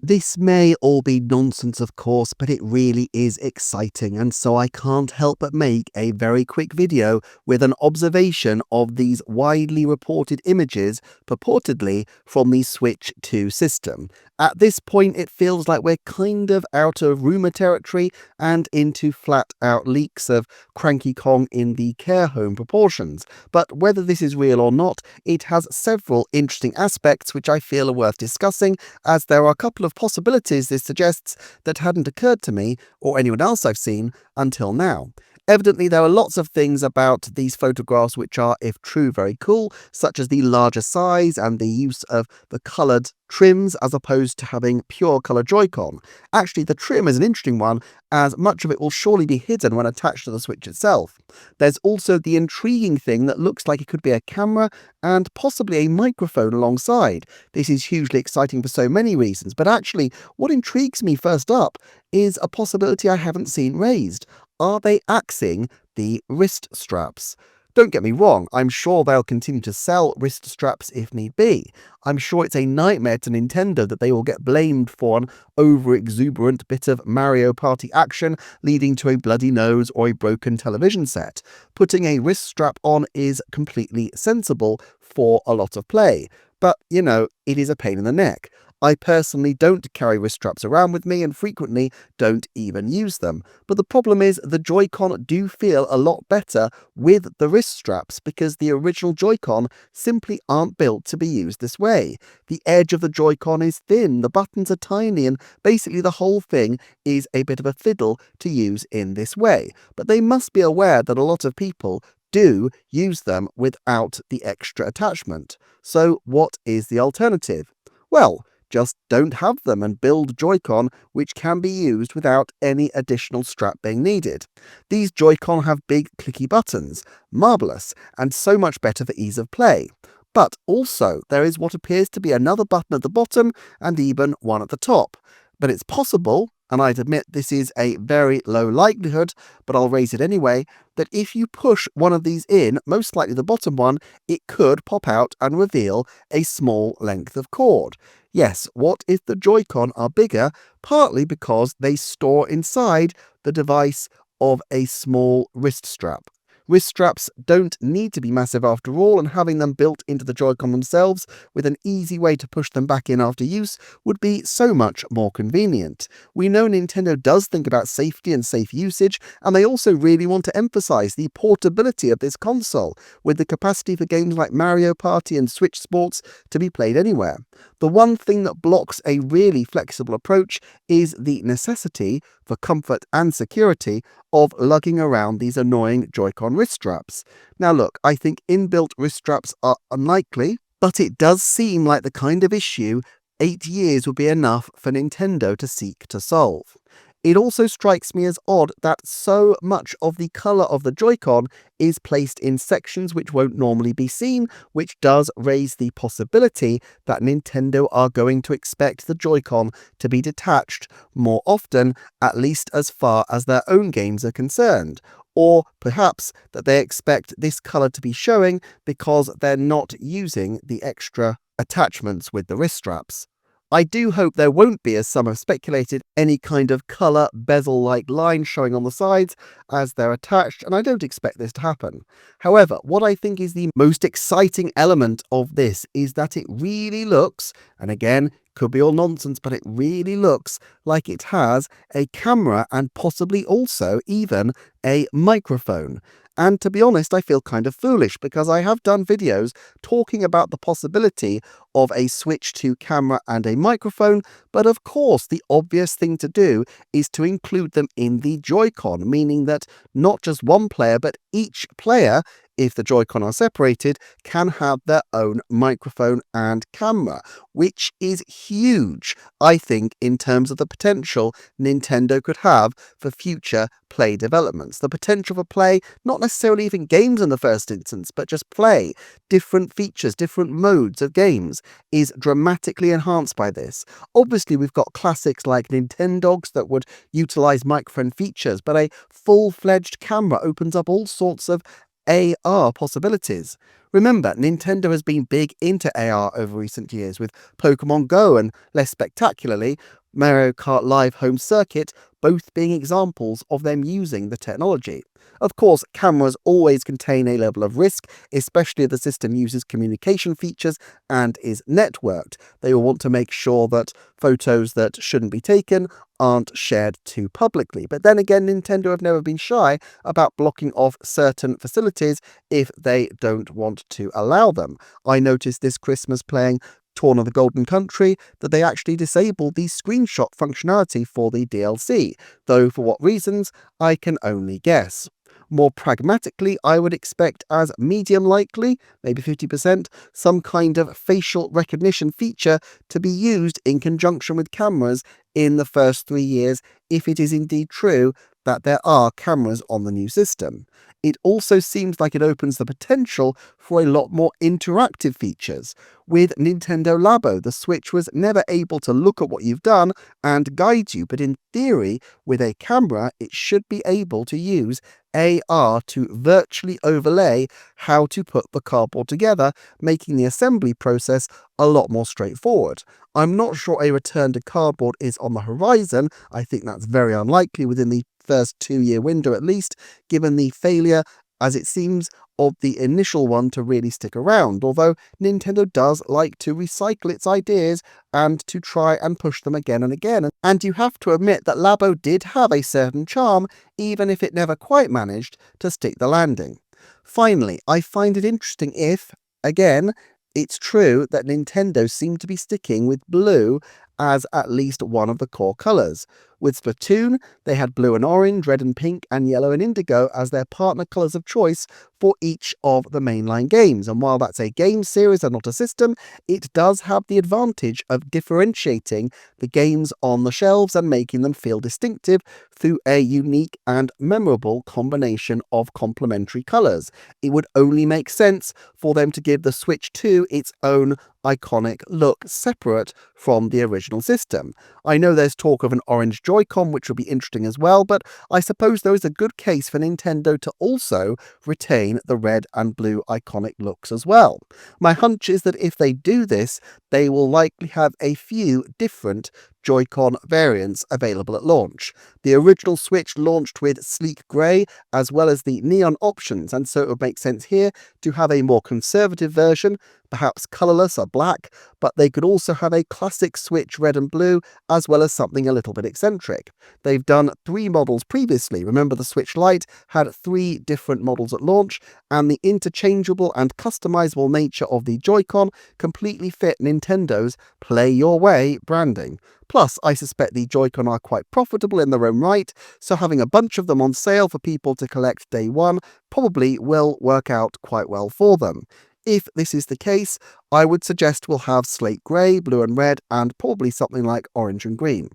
This may all be nonsense, of course, but it really is exciting, and so I can't help but make a very quick video with an observation of these widely reported images purportedly from the Switch 2 system. At this point, it feels like we're kind of out of rumour territory and into flat-out leaks of Cranky Kong in the care home proportions. But whether this is real or not, it has several interesting aspects which I feel are worth discussing, as there are a couple of possibilities this suggests that hadn't occurred to me or anyone else I've seen until now. Evidently, there are lots of things about these photographs which are, if true, very cool, such as the larger size and the use of the coloured trims as opposed to having pure colour Joy-Con. Actually, the trim is an interesting one, as much of it will surely be hidden when attached to the Switch itself. There's also the intriguing thing that looks like it could be a camera and possibly a microphone alongside. This is hugely exciting for so many reasons, but actually, what intrigues me first up is a possibility I haven't seen raised. Are they axing the wrist straps? Don't get me wrong, I'm sure they'll continue to sell wrist straps if need be. I'm sure it's a nightmare to Nintendo that they will get blamed for an over-exuberant bit of Mario Party action leading to a bloody nose or a broken television set. Putting a wrist strap on is completely sensible for a lot of play. But, you know, it is a pain in the neck. I personally don't carry wrist straps around with me and frequently don't even use them. But the problem is the Joy-Con do feel a lot better with the wrist straps because the original Joy-Con simply aren't built to be used this way. The edge of the Joy-Con is thin, the buttons are tiny, and basically the whole thing is a bit of a fiddle to use in this way. But they must be aware that a lot of people do use them without the extra attachment. So what is the alternative? Well, just don't have them and build Joy-Con which can be used without any additional strap being needed. These Joy-Con have big clicky buttons, marvellous, and so much better for ease of play. But also, there is what appears to be another button at the bottom and even one at the top. But it's possible, and I'd admit this is a very low likelihood, but I'll raise it anyway, that if you push one of these in, most likely the bottom one, it could pop out and reveal a small length of cord. Yes, what if the Joy-Con are bigger, partly because they store inside the device of a small wrist strap. Wrist straps don't need to be massive after all, and having them built into the Joy-Con themselves with an easy way to push them back in after use would be so much more convenient. We know Nintendo does think about safety and safe usage, and they also really want to emphasize the portability of this console, with the capacity for games like Mario Party and Switch Sports to be played anywhere. The one thing that blocks a really flexible approach is the necessity, for comfort and security, of lugging around these annoying Joy-Con wrist straps. Now look, I think inbuilt wrist straps are unlikely, but it does seem like the kind of issue 8 years would be enough for Nintendo to seek to solve. It also strikes me as odd that so much of the colour of the Joy-Con is placed in sections which won't normally be seen, which does raise the possibility that Nintendo are going to expect the Joy-Con to be detached more often, at least as far as their own games are concerned. Or perhaps that they expect this colour to be showing because they're not using the extra attachments with the wrist straps. I do hope there won't be, as some have speculated, any kind of colour bezel-like line showing on the sides as they're attached, and I don't expect this to happen. However, what I think is the most exciting element of this is that it really looks, and again, could be all nonsense, but it really looks like it has a camera and possibly also even a microphone. And to be honest, I feel kind of foolish because I have done videos talking about the possibility of a Switch 2 camera and a microphone, but of course the obvious thing to do is to include them in the Joy-Con, meaning that not just one player, but each player, if the Joy-Con are separated, can have their own microphone and camera, which is huge, I think, in terms of the potential Nintendo could have for future play developments. The potential for play, not necessarily even games in the first instance, but just play, different features, different modes of games, is dramatically enhanced by this. Obviously, we've got classics like Nintendogs that would utilize microphone features, but a full-fledged camera opens up all sorts of AR possibilities. Remember, Nintendo has been big into AR over recent years with Pokemon Go and, less spectacularly, Mario Kart Live Home Circuit, both being examples of them using the technology. Of course, cameras always contain a level of risk, especially if the system uses communication features and is networked. They will want to make sure that photos that shouldn't be taken aren't shared too publicly. But then again, Nintendo have never been shy about blocking off certain facilities if they don't want to allow them. I noticed this Christmas playing Torn of the Golden Country that they actually disabled the screenshot functionality for the DLC, though for what reasons I can only guess. More pragmatically, I would expect as medium likely, maybe 50%, some kind of facial recognition feature to be used in conjunction with cameras in the first 3 years if it is indeed true that there are cameras on the new system. It also seems like it opens the potential for a lot more interactive features. With Nintendo Labo, the Switch was never able to look at what you've done and guide you, but in theory, with a camera, it should be able to use AR to virtually overlay how to put the cardboard together, making the assembly process a lot more straightforward. I'm not sure a return to cardboard is on the horizon. I think that's very unlikely within the first 2-year window at least, given the failure, as it seems, of the initial one to really stick around, although Nintendo does like to recycle its ideas and to try and push them again and again. And you have to admit that Labo did have a certain charm, even if it never quite managed to stick the landing. Finally, I find it interesting if, again, it's true that Nintendo seemed to be sticking with blue as at least one of the core colours. With Splatoon, they had blue and orange, red and pink, and yellow and indigo as their partner colours of choice for each of the mainline games. And while that's a game series and not a system, it does have the advantage of differentiating the games on the shelves and making them feel distinctive through a unique and memorable combination of complementary colours. It would only make sense for them to give the Switch 2 its own iconic look separate from the original system. I know there's talk of an orange Joy-Con, which will be interesting as well, but I suppose there is a good case for Nintendo to also retain the red and blue iconic looks as well. My hunch is that if they do this, they will likely have a few different Joy-Con variants available at launch. The original Switch launched with sleek grey as well as the neon options, and so it would make sense here to have a more conservative version, perhaps colourless or black, but they could also have a classic Switch red and blue as well as something a little bit eccentric. They've done 3 models previously. Remember, the Switch Lite had 3 different models at launch, and the interchangeable and customizable nature of the Joy-Con completely fit Nintendo's Play Your Way branding. Plus, I suspect the Joy-Con are quite profitable in their own right, so having a bunch of them on sale for people to collect day one probably will work out quite well for them. If this is the case, I would suggest we'll have slate grey, blue and red, and probably something like orange and green.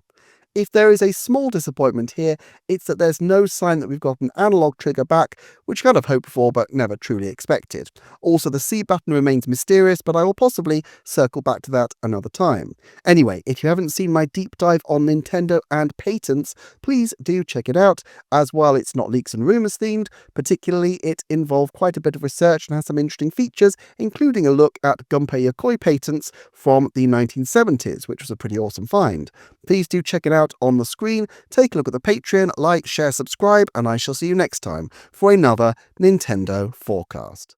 If there is a small disappointment here, it's that there's no sign that we've got an analog trigger back, which I kind of hoped for but never truly expected. Also, the C button remains mysterious, but I will possibly circle back to that another time. Anyway, if you haven't seen my deep dive on Nintendo and patents, please do check it out, as while it's not leaks and rumours themed, particularly it involved quite a bit of research and has some interesting features, including a look at Gunpei Yokoi patents from the 1970s, which was a pretty awesome find. Please do check it out on the screen, take a look at the Patreon, like, share, subscribe, and I shall see you next time for another Nintendo Forecast.